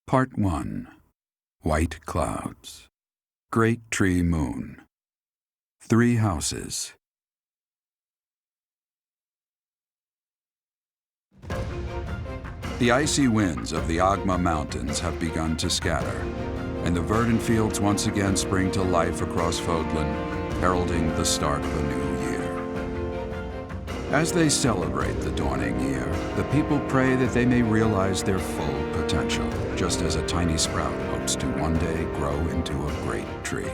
Part 1. White Clouds. Great Tree Moon. 3 houses. The icy winds of the Agma Mountains have begun to scatter, and the verdant fields once again spring to life across Fodlan, heralding the start of a new year. As they celebrate the dawning year, the people pray that they may realize their full potential, just as a tiny sprout hopes to one day grow into a great tree.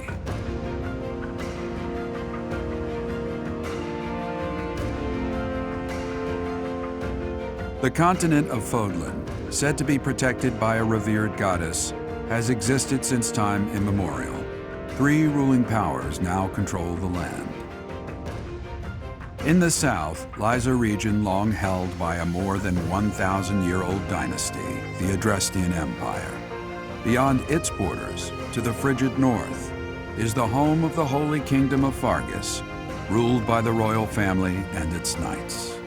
The continent of Fodlan, said to be protected by a revered goddess, has existed since time immemorial. 3 ruling powers now control the land. In the south lies a region long held by a more than 1,000-year-old dynasty, the Adrestian Empire. Beyond its borders, to the frigid north, is the home of the Holy Kingdom of Fargus, ruled by the royal family and its knights.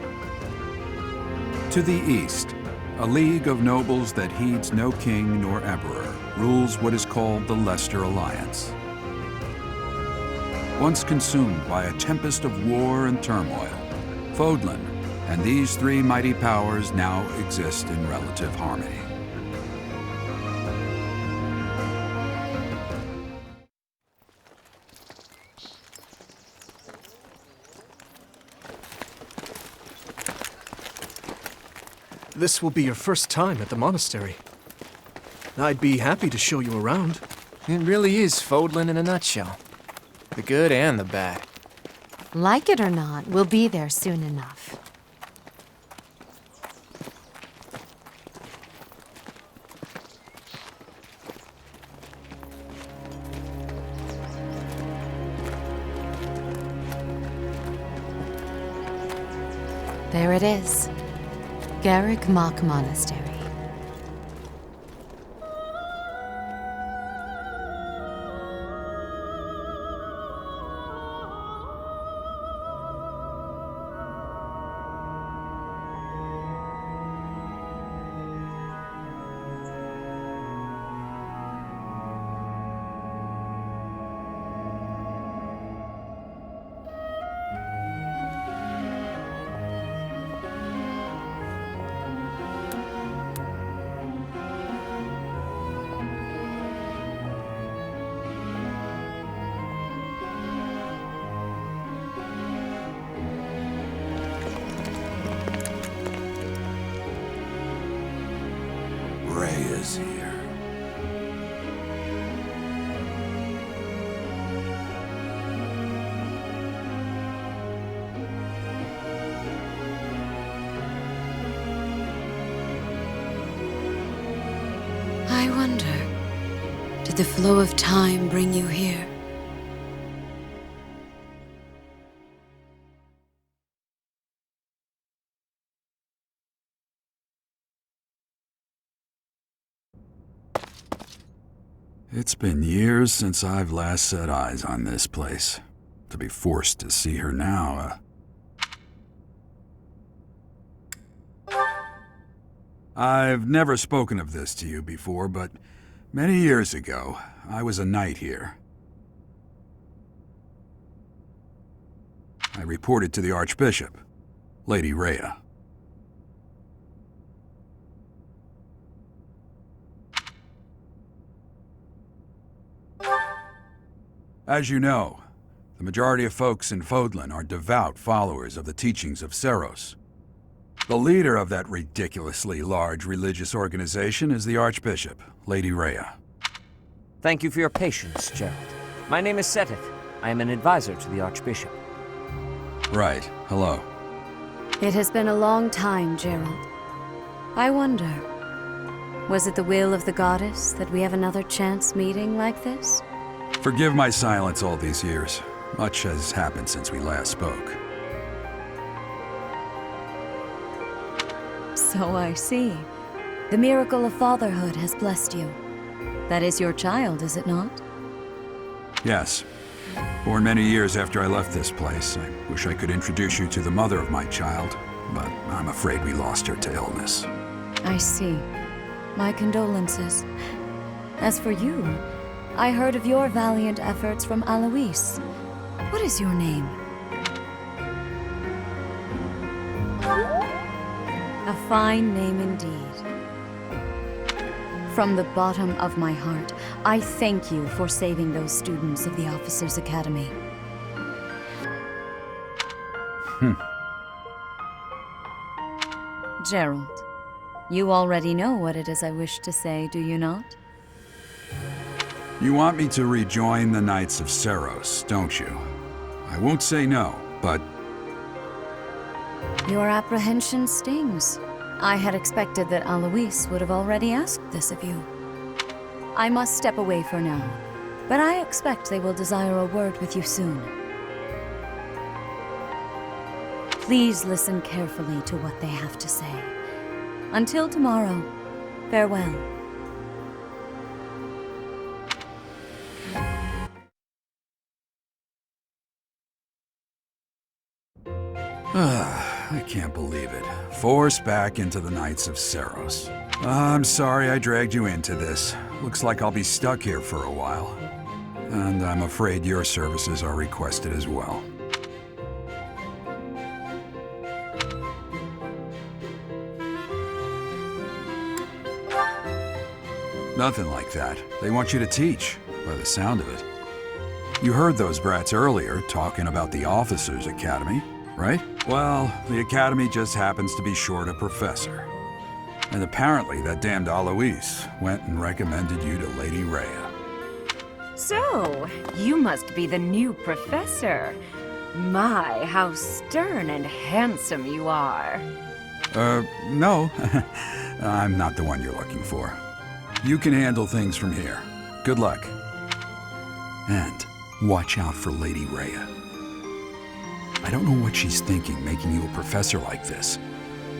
To the east, a league of nobles that heeds no king nor emperor rules what is called the Leicester Alliance. Once consumed by a tempest of war and turmoil, Fodlan and these 3 mighty powers now exist in relative harmony. This will be your first time at the monastery. I'd be happy to show you around. It really is Fodlan in a nutshell. The good and the bad. Like it or not, we'll be there soon enough. There it is. Garrick Mock Monastery. Is here. I wonder, did the flow of time bring you here? It's been years since I've last set eyes on this place. To be forced to see her now, I've never spoken of this to you before, but many years ago, I was a knight here. I reported to the Archbishop, Lady Rhea. As you know, the majority of folks in Fodlan are devout followers of the teachings of Seros. The leader of that ridiculously large religious organization is the Archbishop, Lady Rhea. Thank you for your patience, Gerald. My name is Seteth. I am an advisor to the Archbishop. Right. Hello. It has been a long time, Gerald. I wonder, was it the will of the goddess that we have another chance meeting like this? Forgive my silence all these years. Much has happened since we last spoke. So I see. The miracle of fatherhood has blessed you. That is your child, is it not? Yes. Born many years after I left this place. I wish I could introduce you to the mother of my child, but I'm afraid we lost her to illness. I see. My condolences. As for you, I heard of your valiant efforts from Alois. What is your name? A fine name indeed. From the bottom of my heart, I thank you for saving those students of the Officers' Academy. Gerald, you already know what it is I wish to say, do you not? You want me to rejoin the Knights of Seros, don't you? I won't say no, but Your apprehension stings. I had expected that Alois would have already asked this of you. I must step away for now, but I expect they will desire a word with you soon. Please listen carefully to what they have to say. Until tomorrow, farewell. I can't believe it. Forced back into the Knights of Seros. I'm sorry I dragged you into this. Looks like I'll be stuck here for a while. And I'm afraid your services are requested as well. Nothing like that. They want you to teach, by the sound of it. You heard those brats earlier talking about the Officers' Academy, right? Well, the Academy just happens to be short a professor. And apparently that damned Alois went and recommended you to Lady Rhea. So, you must be the new professor. My, how stern and handsome you are. No. I'm not the one you're looking for. You can handle things from here. Good luck. And watch out for Lady Rhea. I don't know what she's thinking making you a professor like this.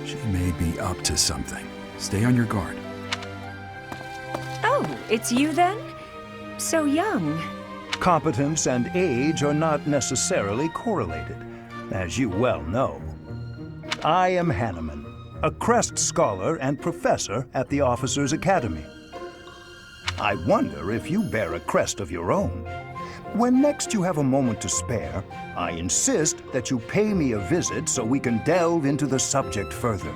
She may be up to something. Stay on your guard. Oh, it's you then? So young. Competence and age are not necessarily correlated, as you well know. I am Hanneman, a Crest Scholar and Professor at the Officers' Academy. I wonder if you bear a crest of your own. When next you have a moment to spare, I insist that you pay me a visit so we can delve into the subject further.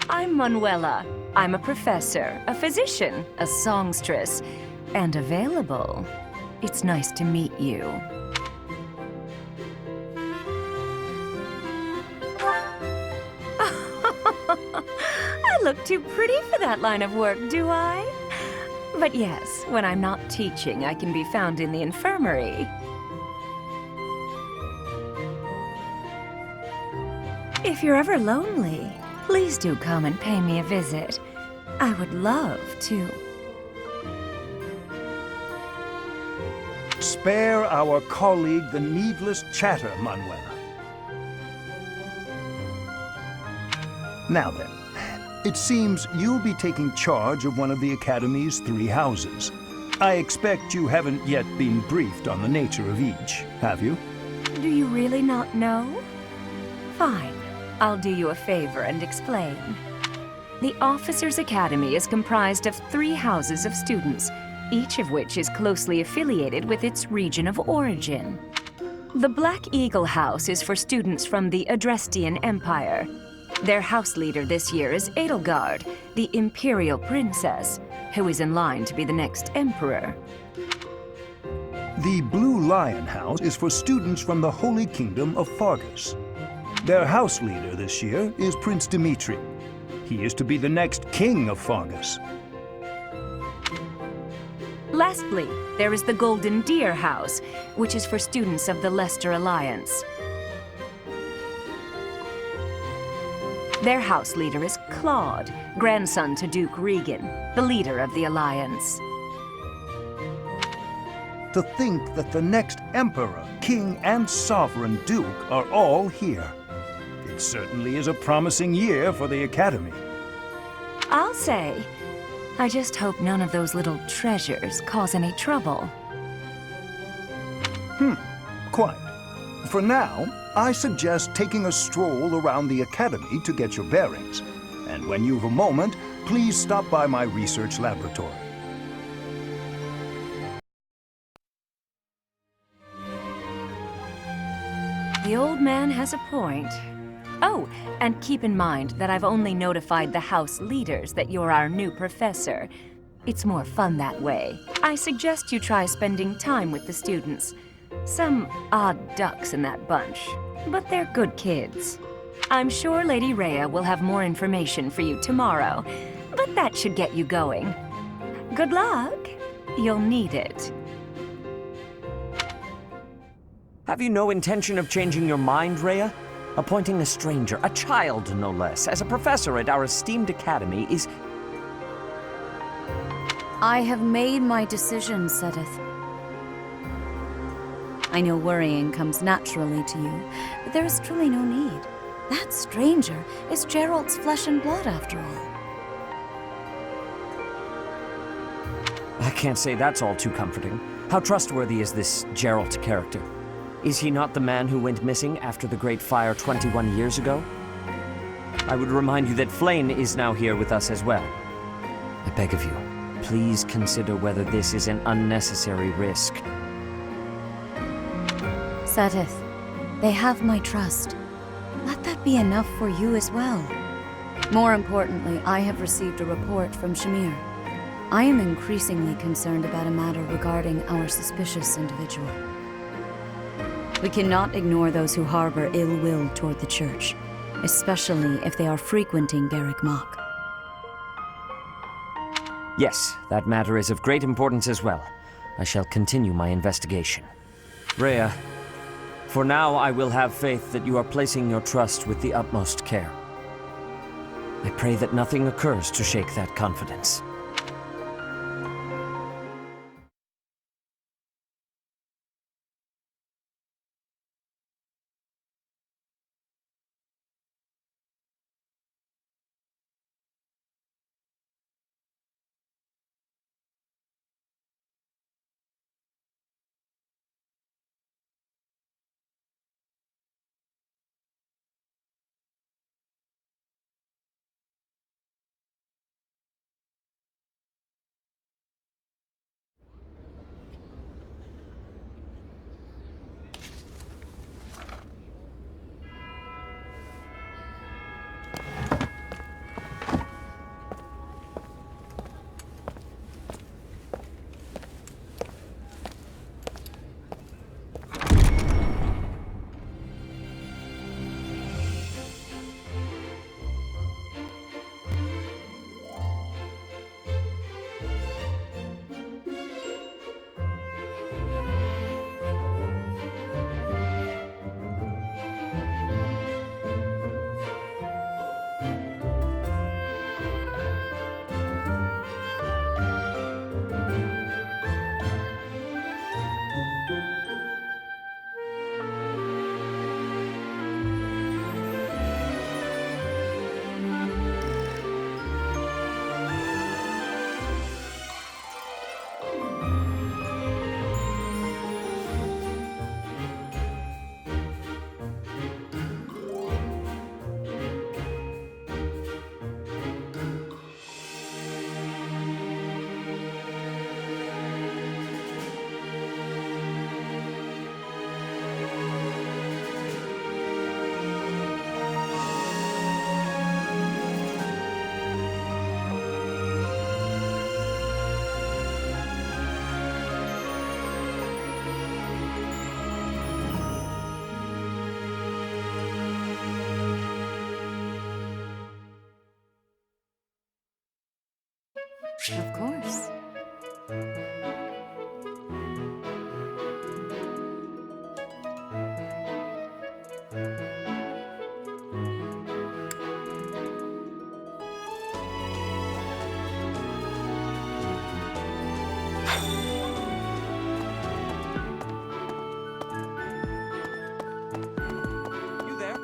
I'm Manuela. I'm a professor, a physician, a songstress, and available. It's nice to meet you. I look too pretty for that line of work, do I? But yes, when I'm not teaching, I can be found in the infirmary. If you're ever lonely, please do come and pay me a visit. I would love to. Spare our colleague the needless chatter, Manuela. Now then, it seems you'll be taking charge of one of the Academy's 3 houses. I expect you haven't yet been briefed on the nature of each, have you? Do you really not know? Fine. I'll do you a favor and explain. The Officers' Academy is comprised of 3 houses of students, each of which is closely affiliated with its region of origin. The Black Eagle House is for students from the Adrestian Empire. Their house leader this year is Edelgard, the Imperial Princess, who is in line to be the next Emperor. The Blue Lion House is for students from the Holy Kingdom of Fargus. Their house leader this year is Prince Dimitri. He is to be the next king of Fargus. Lastly, there is the Golden Deer House, which is for students of the Leicester Alliance. Their house leader is Claude, grandson to Duke Regan, the leader of the Alliance. To think that the next Emperor, King, and Sovereign Duke are all here. It certainly is a promising year for the Academy. I'll say, I just hope none of those little treasures cause any trouble. Quite. For now, I suggest taking a stroll around the Academy to get your bearings. And when you've a moment, please stop by my research laboratory. The old man has a point. Oh, and keep in mind that I've only notified the house leaders that you're our new professor. It's more fun that way. I suggest you try spending time with the students. Some odd ducks in that bunch, but they're good kids. I'm sure Lady Rhea will have more information for you tomorrow, but that should get you going. Good luck. You'll need it. Have you no intention of changing your mind, Rhea? Appointing a stranger, a child no less, as a professor at our esteemed academy is... I have made my decision, Sedith. I know worrying comes naturally to you, but there is truly no need. That stranger is Gerald's flesh and blood, after all. I can't say that's all too comforting. How trustworthy is this Gerald character? Is he not the man who went missing after the Great Fire 21 years ago? I would remind you that Flame is now here with us as well. I beg of you, please consider whether this is an unnecessary risk. Sedith, they have my trust. Let that be enough for you as well. More importantly, I have received a report from Shamir. I am increasingly concerned about a matter regarding our suspicious individual. We cannot ignore those who harbor ill will toward the Church, especially if they are frequenting Garrick Mach. Yes, that matter is of great importance as well. I shall continue my investigation. Rhea, for now I will have faith that you are placing your trust with the utmost care. I pray that nothing occurs to shake that confidence. Of course. You there?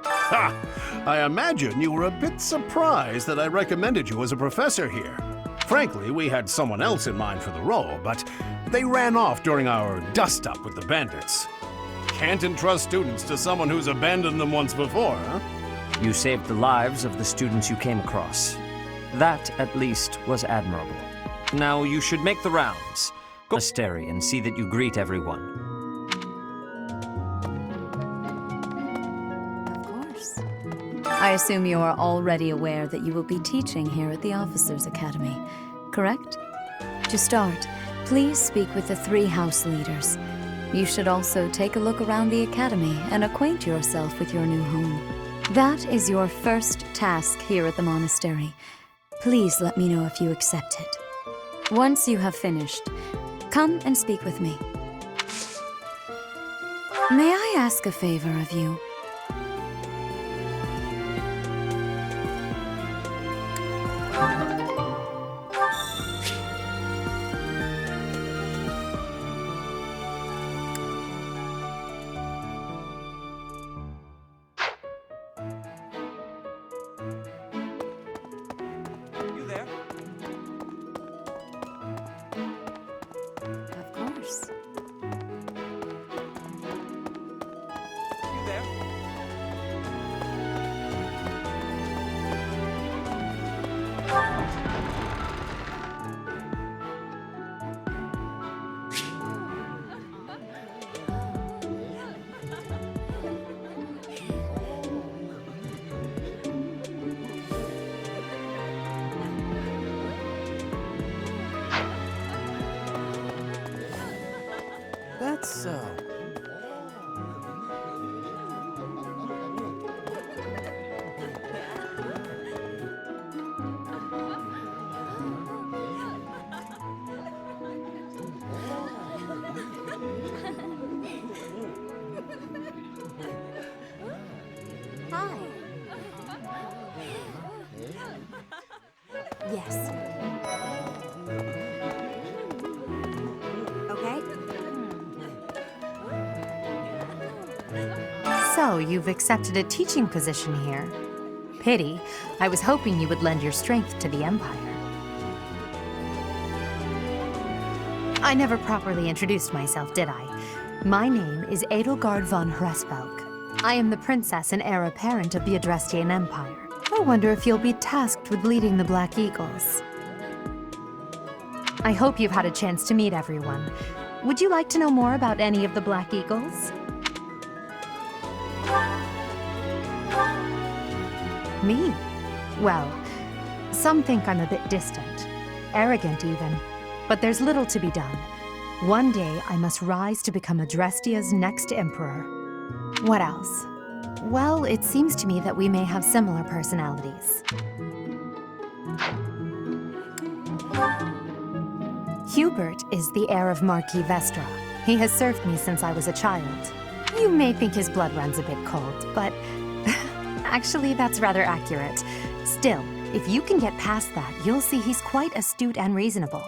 Ha! I imagine you were a bit surprised that I recommended you as a professor here. Frankly, we had someone else in mind for the role, but they ran off during our dust-up with the bandits. Can't entrust students to someone who's abandoned them once before, huh? You saved the lives of the students you came across. That, at least, was admirable. Now you should make the rounds. Go to the monastery and see that you greet everyone. Of course. I assume you are already aware that you will be teaching here at the Officers' Academy, correct? To start, please speak with the 3 house leaders. You should also take a look around the academy and acquaint yourself with your new home. That is your first task here at the monastery. Please let me know if you accept it. Once you have finished, come and speak with me. May I ask a favor of you? You there? Of course. You there? That's so. Hi. Yes. Okay. So, you've accepted a teaching position here. Pity. I was hoping you would lend your strength to the Empire. I never properly introduced myself, did I? My name is Edelgard von Hresvelk. I am the princess and heir apparent of the Adrestian Empire. I wonder if you'll be tasked with leading the Black Eagles. I hope you've had a chance to meet everyone. Would you like to know more about any of the Black Eagles? Me? Well, some think I'm a bit distant, arrogant even, but there's little to be done. One day I must rise to become Adrestia's next emperor. What else? Well, it seems to me that we may have similar personalities. Hubert is the heir of Marquis Vestra. He has served me since I was a child. You may think his blood runs a bit cold, but actually that's rather accurate. Still, if you can get past that, you'll see he's quite astute and reasonable.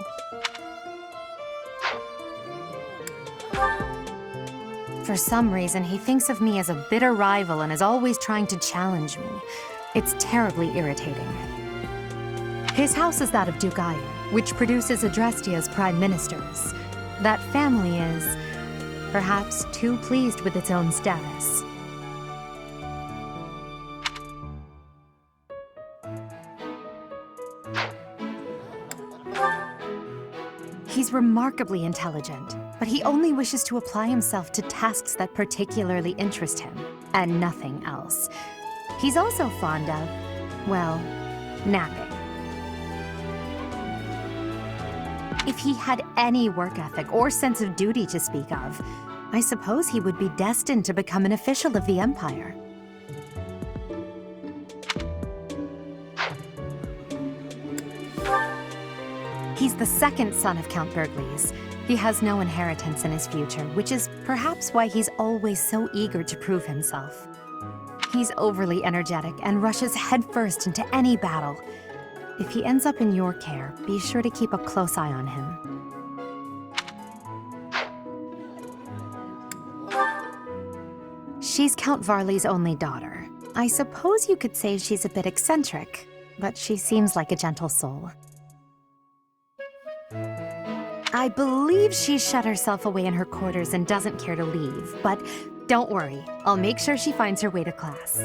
For some reason, he thinks of me as a bitter rival and is always trying to challenge me. It's terribly irritating. His house is that of Duke Iron, which produces Adrestia's prime ministers. That family is, perhaps, too pleased with its own status. He's remarkably intelligent, but he only wishes to apply himself to tasks that particularly interest him, and nothing else. He's also fond of, well, napping. If he had any work ethic or sense of duty to speak of, I suppose he would be destined to become an official of the Empire. He's the second son of Count Bergliez. He has no inheritance in his future, which is perhaps why he's always so eager to prove himself. He's overly energetic and rushes headfirst into any battle. If he ends up in your care, be sure to keep a close eye on him. She's Count Varley's only daughter. I suppose you could say she's a bit eccentric, but she seems like a gentle soul. I believe she's shut herself away in her quarters and doesn't care to leave, but don't worry, I'll make sure she finds her way to class.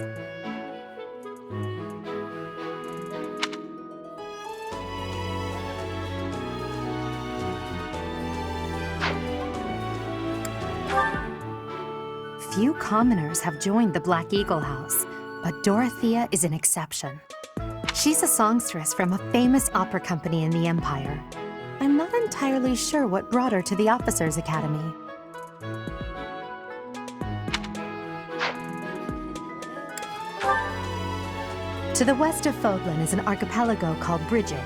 few commoners have joined the Black Eagle House, but Dorothea is an exception. She's a songstress from a famous opera company in the Empire. I'm not entirely sure what brought her to the Officers' Academy. To the west of Fodlan is an archipelago called Brigid.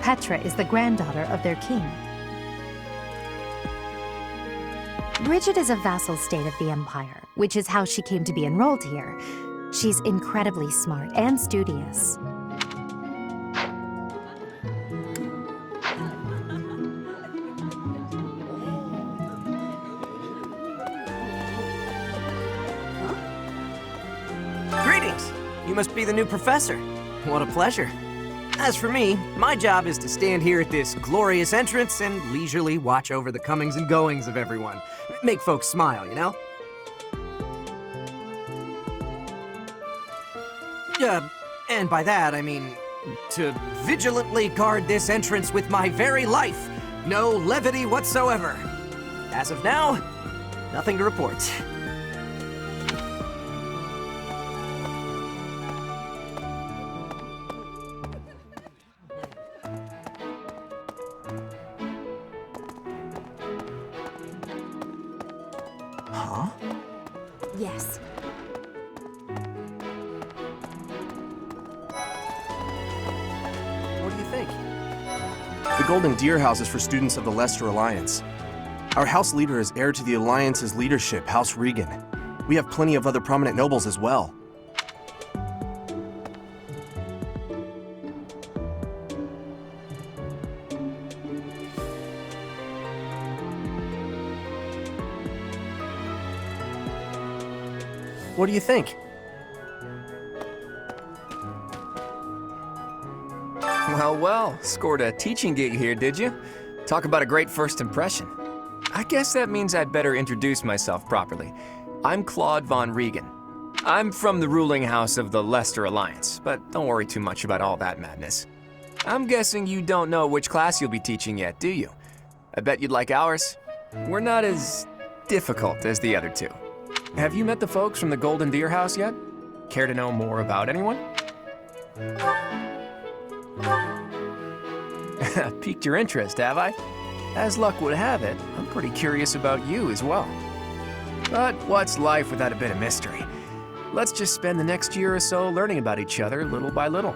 Petra is the granddaughter of their king. Brigid is a vassal state of the Empire, which is how she came to be enrolled here. She's incredibly smart and studious. Greetings! You must be the new professor. What a pleasure. As for me, my job is to stand here at this glorious entrance and leisurely watch over the comings and goings of everyone. Make folks smile, you know? And by that, I mean to vigilantly guard this entrance with my very life. No levity whatsoever. As of now, nothing to report. Yes. What do you think? The Golden Deer House is for students of the Leicester Alliance. Our house leader is heir to the Alliance's leadership, House Regan. We have plenty of other prominent nobles as well. What do you think? Well, scored a teaching gig here, did you? Talk about a great first impression. I guess that means I'd better introduce myself properly. I'm Claude von Regan. I'm from the ruling house of the Leicester Alliance, but don't worry too much about all that madness. I'm guessing you don't know which class you'll be teaching yet, do you? I bet you'd like ours. We're not as difficult as the other two. Have you met the folks from the Golden Deer House yet? Care to know more about anyone? Piqued your interest, have I? As luck would have it, I'm pretty curious about you as well. But what's life without a bit of mystery? Let's just spend the next year or so learning about each other little by little.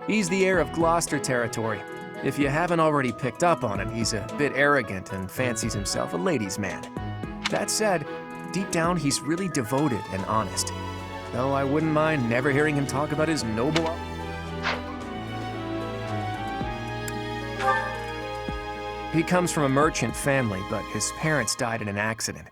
He's the heir of Gloucester territory. If you haven't already picked up on it, he's a bit arrogant and fancies himself a ladies' man. That said, deep down he's really devoted and honest. Though I wouldn't mind never hearing him talk about his noble... He comes from a merchant family, but his parents died in an accident.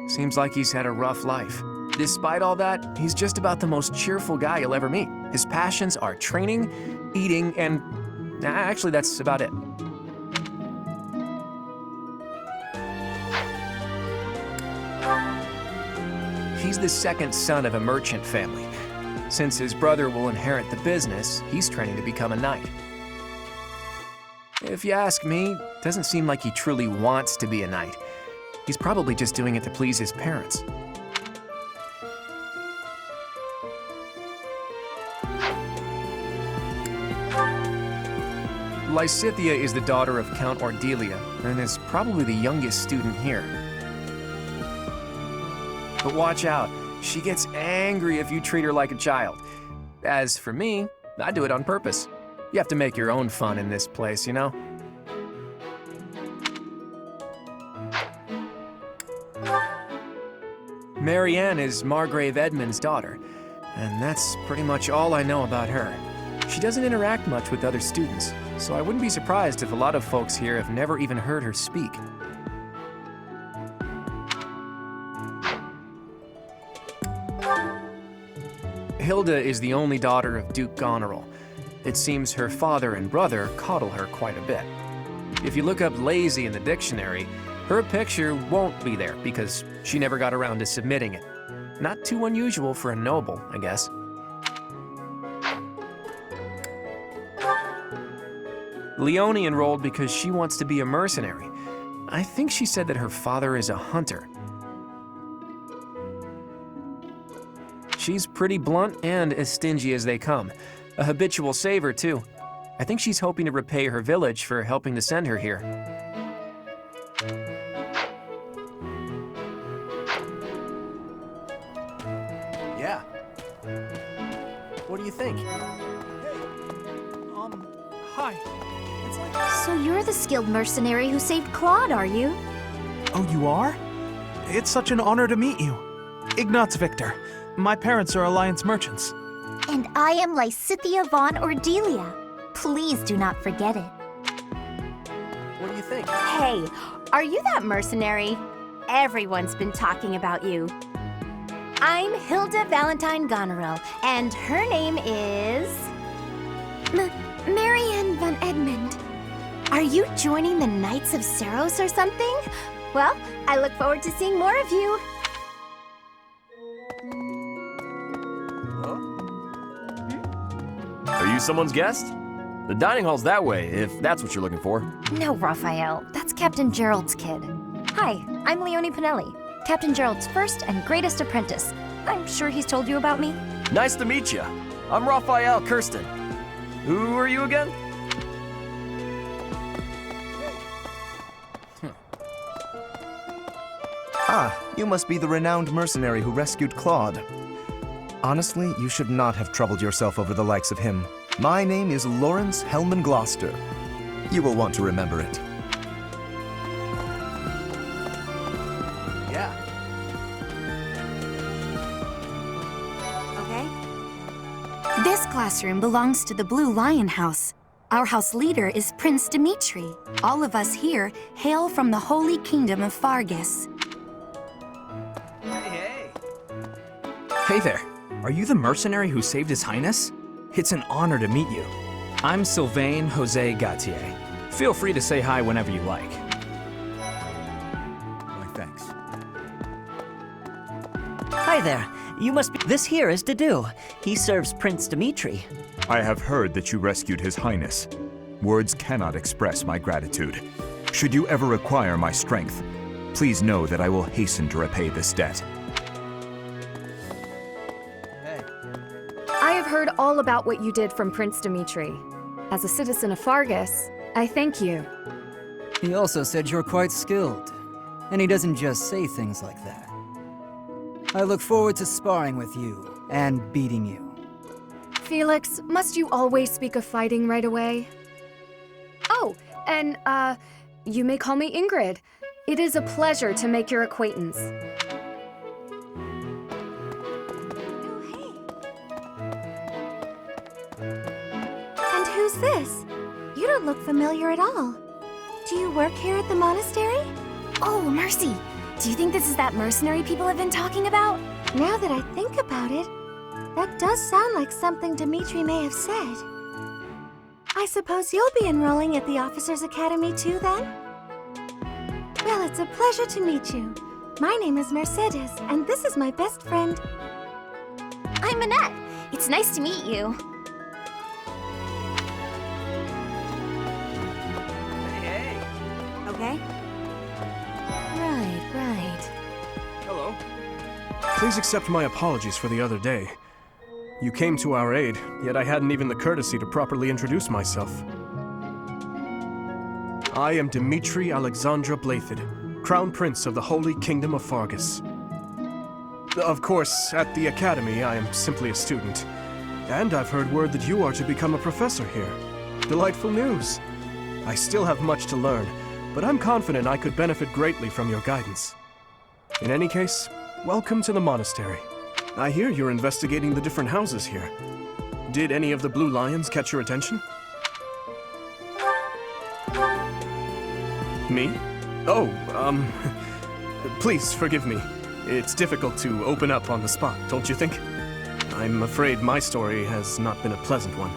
Seems like he's had a rough life. Despite all that, he's just about the most cheerful guy you'll ever meet. His passions are training, eating, and... actually, that's about it. He's the second son of a merchant family. Since his brother will inherit the business, he's training to become a knight. If you ask me, doesn't seem like he truly wants to be a knight. He's probably just doing it to please his parents. Lysithea is the daughter of Count Ordelia and is probably the youngest student here. But watch out, she gets angry if you treat her like a child. As for me, I do it on purpose. You have to make your own fun in this place, you know? Marianne is Margrave Edmund's daughter, and that's pretty much all I know about her. She doesn't interact much with other students, so I wouldn't be surprised if a lot of folks here have never even heard her speak. Hilda is the only daughter of Duke Goneril. It seems her father and brother coddle her quite a bit. If you look up lazy in the dictionary, her picture won't be there because she never got around to submitting it. Not too unusual for a noble, I guess. Leonie enrolled because she wants to be a mercenary. I think she said that her father is a hunter. She's pretty blunt and as stingy as they come. A habitual saver, too. I think she's hoping to repay her village for helping to send her here. Yeah. What do you think? Hi. So you're the skilled mercenary who saved Claude, are you? Oh, you are? It's such an honor to meet you. Ignatz Victor. My parents are Alliance merchants. And I am Lysithia von Ordelia. Please do not forget it. What do you think? Hey, are you that mercenary? Everyone's been talking about you. I'm Hilda Valentine Goneril, and her name is... Marianne von Edmund. Are you joining the Knights of Seros or something? Well, I look forward to seeing more of you. Are you someone's guest? The dining hall's that way, if that's what you're looking for. No, Raphael. That's Captain Gerald's kid. Hi, I'm Leonie Pinelli, Captain Gerald's first and greatest apprentice. I'm sure he's told you about me. Nice to meet you. I'm Raphael Kirsten. Who are you again? Ah, you must be the renowned mercenary who rescued Claude. Honestly, you should not have troubled yourself over the likes of him. My name is Lawrence Hellman Gloucester. You will want to remember it. Yeah. Okay. This classroom belongs to the Blue Lion House. Our house leader is Prince Dimitri. All of us here hail from the Holy Kingdom of Fargus. Hey there. Are you the mercenary who saved His Highness? It's an honor to meet you. I'm Sylvain Jose Gautier. Feel free to say hi whenever you like. My thanks. Hi there. You must be... This here is Dedu. He serves Prince Dimitri. I have heard that you rescued His Highness. Words cannot express my gratitude. Should you ever require my strength, please know that I will hasten to repay this debt. I have heard all about what you did from Prince Dimitri. As a citizen of Fargus, I thank you. He also said you're quite skilled, and he doesn't just say things like that. I look forward to sparring with you and beating you. Felix, must you always speak of fighting right away? Oh, and, you may call me Ingrid. It is a pleasure to make your acquaintance. And who's this? You don't look familiar at all. Do you work here at the monastery? Oh, mercy! Do you think this is that mercenary people have been talking about? Now that I think about it, that does sound like something Dimitri may have said. I suppose you'll be enrolling at the Officers' Academy too, then? Well, it's a pleasure to meet you. My name is Mercedes, and this is my best friend. I'm Annette. It's nice to meet you. Okay? Right. Hello. Please accept my apologies for the other day. You came to our aid, yet I hadn't even the courtesy to properly introduce myself. I am Dimitri Alexandra Blathid, Crown Prince of the Holy Kingdom of Fargus. Of course, at the Academy, I am simply a student. And I've heard word that you are to become a professor here. Delightful news. I still have much to learn, but I'm confident I could benefit greatly from your guidance. In any case, welcome to the monastery. I hear you're investigating the different houses here. Did any of the Blue Lions catch your attention? Me? Oh, please forgive me. It's difficult to open up on the spot, don't you think? I'm afraid my story has not been a pleasant one.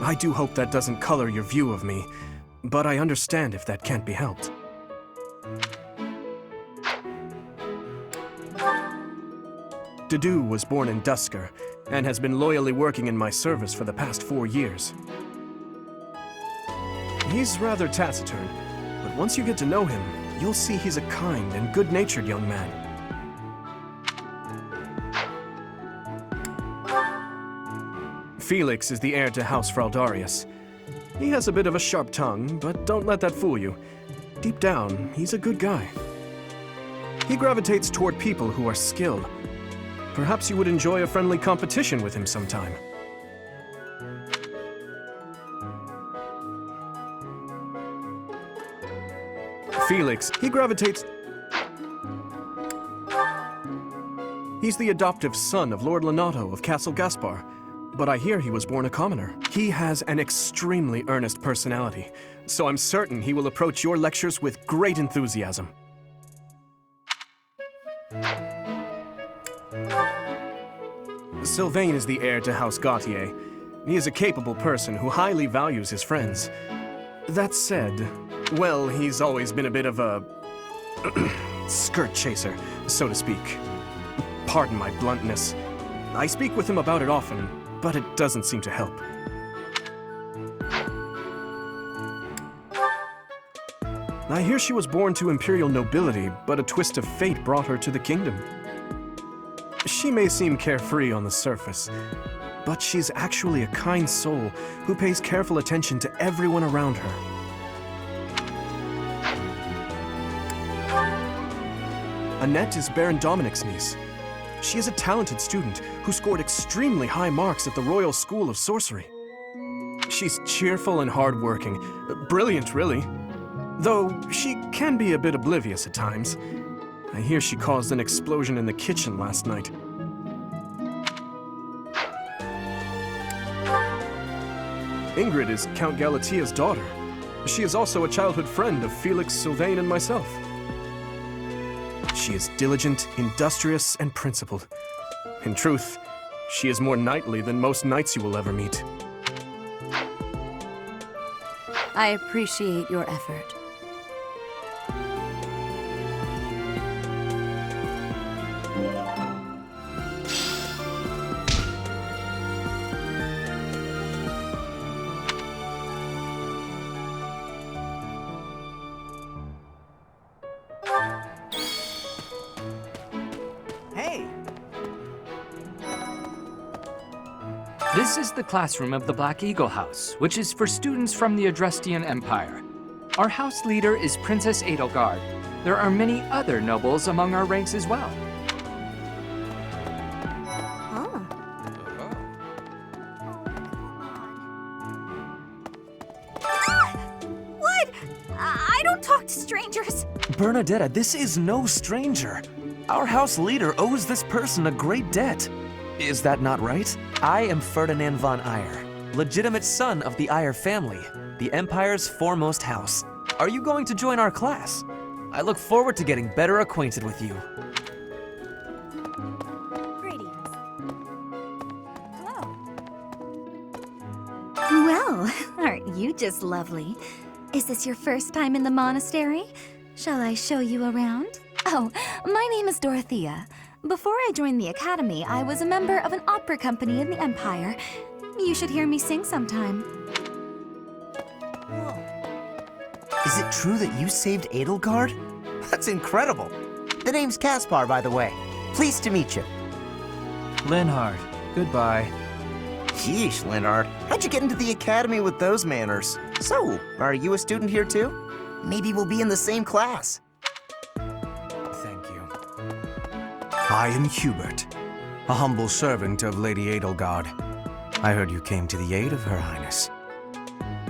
I do hope that doesn't color your view of me, but I understand if that can't be helped. Dedu was born in Dusker, and has been loyally working in my service for the past 4 years. He's rather taciturn, but once you get to know him, you'll see he's a kind and good-natured young man. Felix is the heir to House Fraldarius. He has a bit of a sharp tongue, but don't let that fool you. Deep down, he's a good guy. He gravitates toward people who are skilled. Perhaps you would enjoy a friendly competition with him sometime. Felix, he gravitates... He's the adoptive son of Lord Lenato of Castle Gaspar, but I hear he was born a commoner. He has an extremely earnest personality, so I'm certain he will approach your lectures with great enthusiasm. Sylvain is the heir to House Gautier. He is a capable person who highly values his friends. That said, well, he's always been a bit of a skirt chaser, so to speak. Pardon my bluntness. I speak with him about it often, but it doesn't seem to help. I hear she was born to imperial nobility, but a twist of fate brought her to the kingdom. She may seem carefree on the surface, but she's actually a kind soul who pays careful attention to everyone around her. Annette is Baron Dominic's niece. She is a talented student who scored extremely high marks at the Royal School of Sorcery. She's cheerful and hardworking, brilliant really, though she can be a bit oblivious at times. I hear she caused an explosion in the kitchen last night. Ingrid is Count Galatia's daughter. She is also a childhood friend of Felix, Sylvain, and myself. She is diligent, industrious, and principled. In truth, she is more knightly than most knights you will ever meet. I appreciate your effort. This is the classroom of the Black Eagle House, which is for students from the Adrestian Empire. Our house leader is Princess Edelgard. There are many other nobles among our ranks as well. What? I don't talk to strangers. Bernadetta, this is no stranger. Our house leader owes this person a great debt. Is that not right? I am Ferdinand von Eyre, legitimate son of the Eyre family, the Empire's foremost house. Are you going to join our class? I look forward to getting better acquainted with you. Greetings. Hello. Well, aren't you just lovely? Is this your first time in the monastery? Shall I show you around? Oh, my name is Dorothea. Before I joined the Academy, I was a member of an opera company in the Empire. You should hear me sing sometime. Is it true that you saved Edelgard? That's incredible. The name's Caspar, by the way. Pleased to meet you. Linhard, goodbye. Sheesh, Linhard. How'd you get into the Academy with those manners? So, are you a student here too? Maybe we'll be in the same class. I am Hubert, a humble servant of Lady Edelgard. I heard you came to the aid of Her Highness.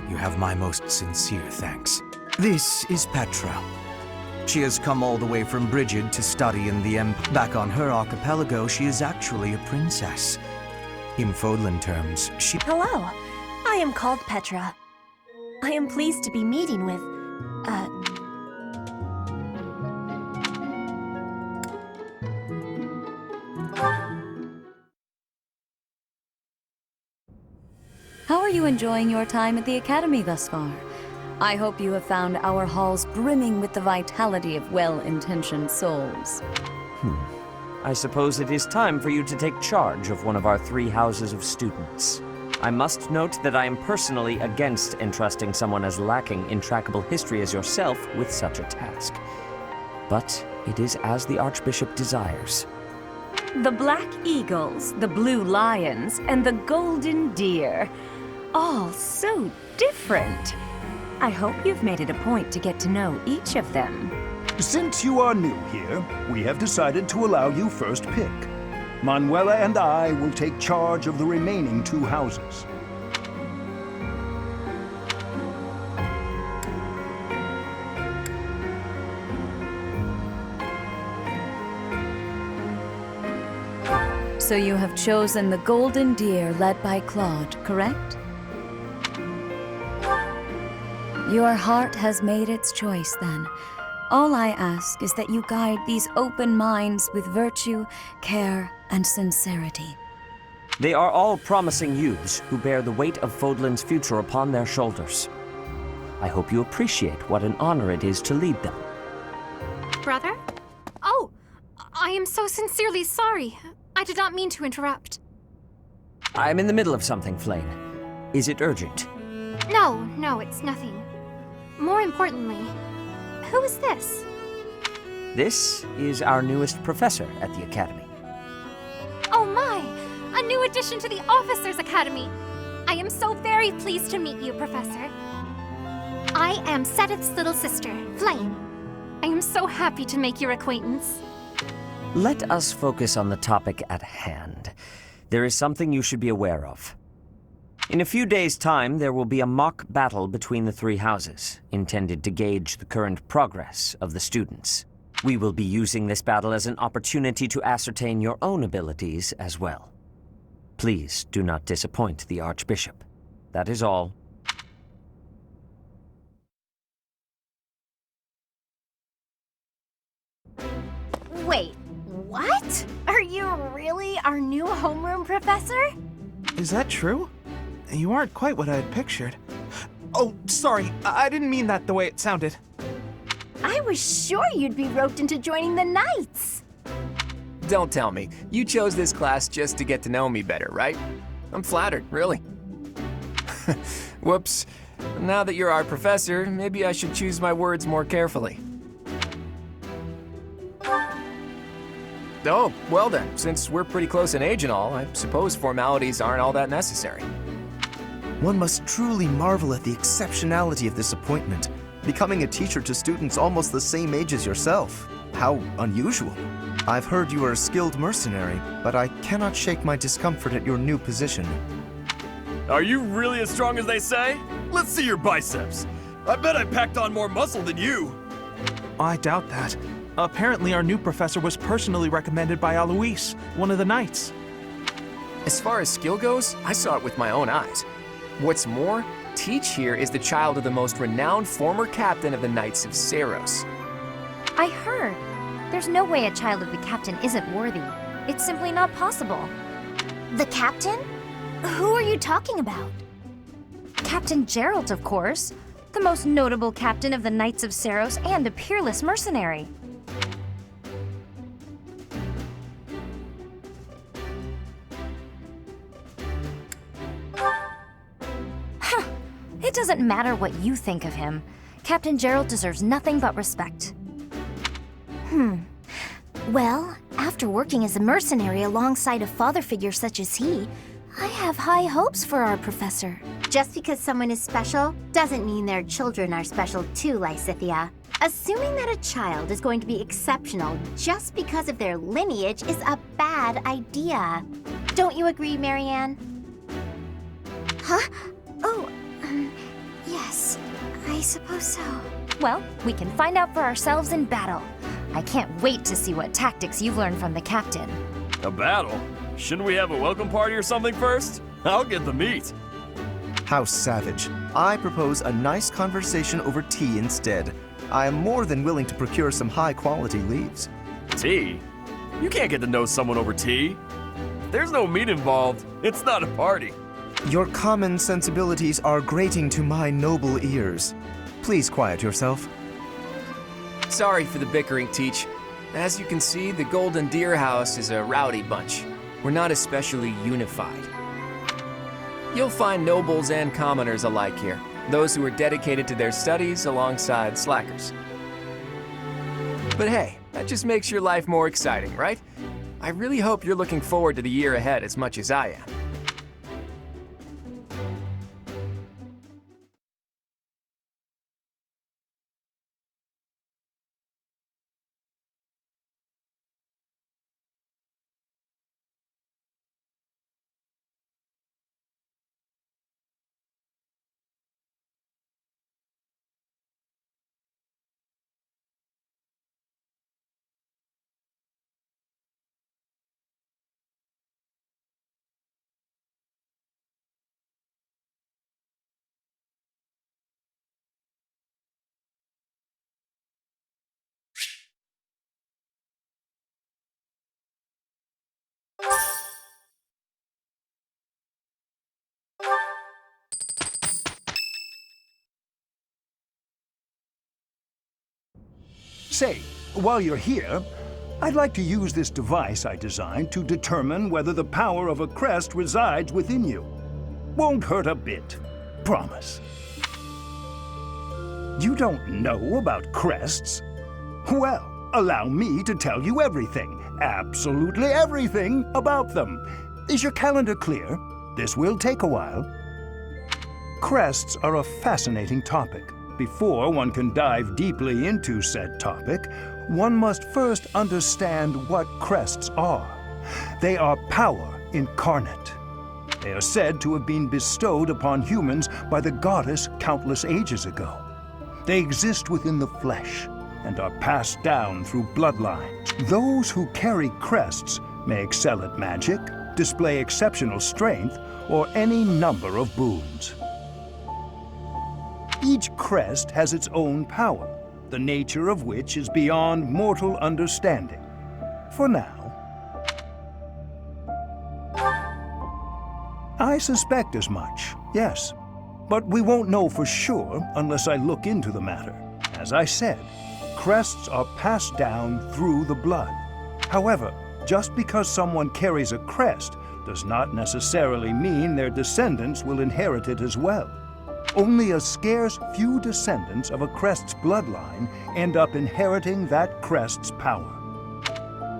You have my most sincere thanks. This is Petra. She has come all the way from Brigid to study in the Back on her archipelago, she is actually a princess. In Fodlan terms, she... Hello. I am called Petra. I am pleased to be meeting with, How are you enjoying your time at the Academy thus far? I hope you have found our halls brimming with the vitality of well-intentioned souls. I suppose it is time for you to take charge of one of our 3 houses of students. I must note that I am personally against entrusting someone as lacking in trackable history as yourself with such a task. But it is as the Archbishop desires. The black eagles, the blue lions, and the golden deer. All so different. I hope you've made it a point to get to know each of them. Since you are new here, we have decided to allow you first pick. Manuela and I will take charge of the remaining 2 houses. So you have chosen the Golden Deer led by Claude, correct? Your heart has made its choice, then. All I ask is that you guide these open minds with virtue, care, and sincerity. They are all promising youths who bear the weight of Fodlan's future upon their shoulders. I hope you appreciate what an honor it is to lead them. Brother? Oh, I am so sincerely sorry. I did not mean to interrupt. I'm in the middle of something, Flame. Is it urgent? No, it's nothing. More importantly, who is this? This is our newest professor at the Academy. Oh my! A new addition to the Officers' Academy! I am so very pleased to meet you, Professor. I am Sedith's little sister, Flame. I am so happy to make your acquaintance. Let us focus on the topic at hand. There is something you should be aware of. In a few days' time, there will be a mock battle between the 3 houses, intended to gauge the current progress of the students. We will be using this battle as an opportunity to ascertain your own abilities as well. Please do not disappoint the Archbishop. That is all. Wait, what? Are you really our new homeroom professor? Is that true? You aren't quite what I had pictured. Oh, sorry. I didn't mean that the way it sounded. I was sure you'd be roped into joining the Knights. Don't tell me. You chose this class just to get to know me better, right? I'm flattered, really. Whoops. Now that you're our professor, maybe I should choose my words more carefully. Oh, well then, since we're pretty close in age and all, I suppose formalities aren't all that necessary. One must truly marvel at the exceptionality of this appointment, becoming a teacher to students almost the same age as yourself. How unusual. I've heard you are a skilled mercenary, but I cannot shake my discomfort at your new position. Are you really as strong as they say? Let's see your biceps. I bet I packed on more muscle than you. I doubt that. Apparently our new professor was personally recommended by Alois, one of the Knights. As far as skill goes, I saw it with my own eyes. What's more, Teach here is the child of the most renowned former captain of the Knights of Saros. I heard. There's no way a child of the captain isn't worthy. It's simply not possible. The captain? Who are you talking about? Captain Geralt, of course. The most notable captain of the Knights of Saros and a peerless mercenary. It doesn't matter what you think of him. Captain Geralt deserves nothing but respect. Well, after working as a mercenary alongside a father figure such as he, I have high hopes for our professor. Just because someone is special doesn't mean their children are special too, Lysithia. Assuming that a child is going to be exceptional just because of their lineage is a bad idea. Don't you agree, Marianne? Huh? Oh, yes, I suppose so. Well, we can find out for ourselves in battle. I can't wait to see what tactics you've learned from the captain. A battle? Shouldn't we have a welcome party or something first? I'll get the meat. How savage. I propose a nice conversation over tea instead. I am more than willing to procure some high-quality leaves. Tea? You can't get to know someone over tea. If there's no meat involved, it's not a party. Your common sensibilities are grating to my noble ears. Please quiet yourself. Sorry for the bickering, Teach. As you can see, the Golden Deer House is a rowdy bunch. We're not especially unified. You'll find nobles and commoners alike here, those who are dedicated to their studies alongside slackers. But hey, that just makes your life more exciting, right? I really hope you're looking forward to the year ahead as much as I am. Say, while you're here, I'd like to use this device I designed to determine whether the power of a crest resides within you. Won't hurt a bit. Promise. You don't know about crests? Well, allow me to tell you everything, absolutely everything about them. Is your calendar clear? This will take a while. Crests are a fascinating topic. Before one can dive deeply into said topic, one must first understand what crests are. They are power incarnate. They are said to have been bestowed upon humans by the goddess countless ages ago. They exist within the flesh and are passed down through bloodlines. Those who carry crests may excel at magic, display exceptional strength, or any number of boons. Each crest has its own power, the nature of which is beyond mortal understanding. For now. I suspect as much, yes. But we won't know for sure unless I look into the matter. As I said, crests are passed down through the blood. However, just because someone carries a crest does not necessarily mean their descendants will inherit it as well. Only a scarce few descendants of a crest's bloodline end up inheriting that crest's power.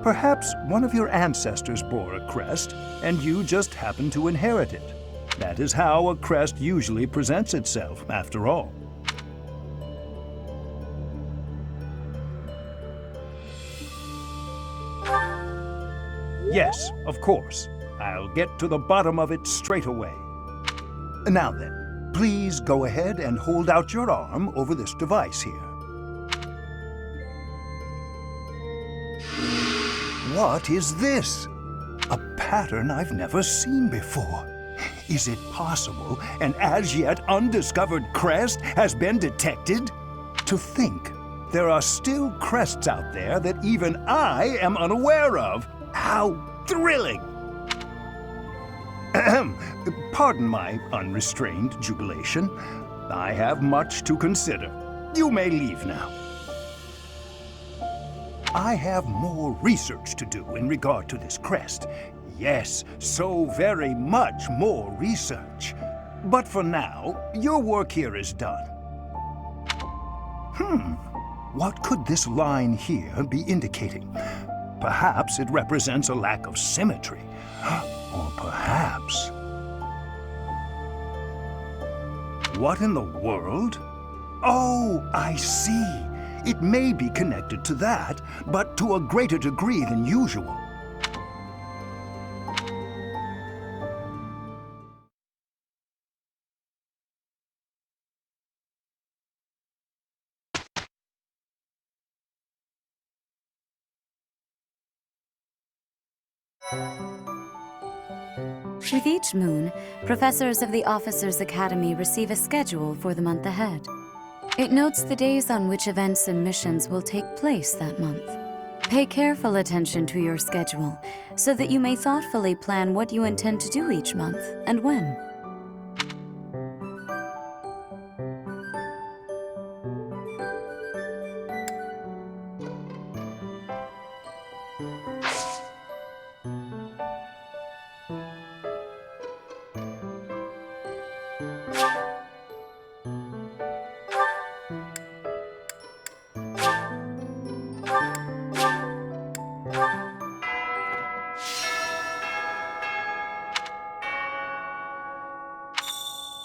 Perhaps one of your ancestors bore a crest, and you just happen to inherit it. That is how a crest usually presents itself, after all. Yes, of course. I'll get to the bottom of it straight away. Now then. Please go ahead and hold out your arm over this device here. What is this? A pattern I've never seen before. Is it possible an as yet undiscovered crest has been detected? To think, there are still crests out there that even I am unaware of. How thrilling! Pardon my unrestrained jubilation. I have much to consider. You may leave now. I have more research to do in regard to this crest. Yes, so very much more research. But for now, your work here is done. What could this line here be indicating? Perhaps it represents a lack of symmetry. Or perhaps... What in the world? Oh, I see. It may be connected to that, but to a greater degree than usual. With each moon, professors of the Officers' Academy receive a schedule for the month ahead. It notes the days on which events and missions will take place that month. Pay careful attention to your schedule so that you may thoughtfully plan what you intend to do each month and when.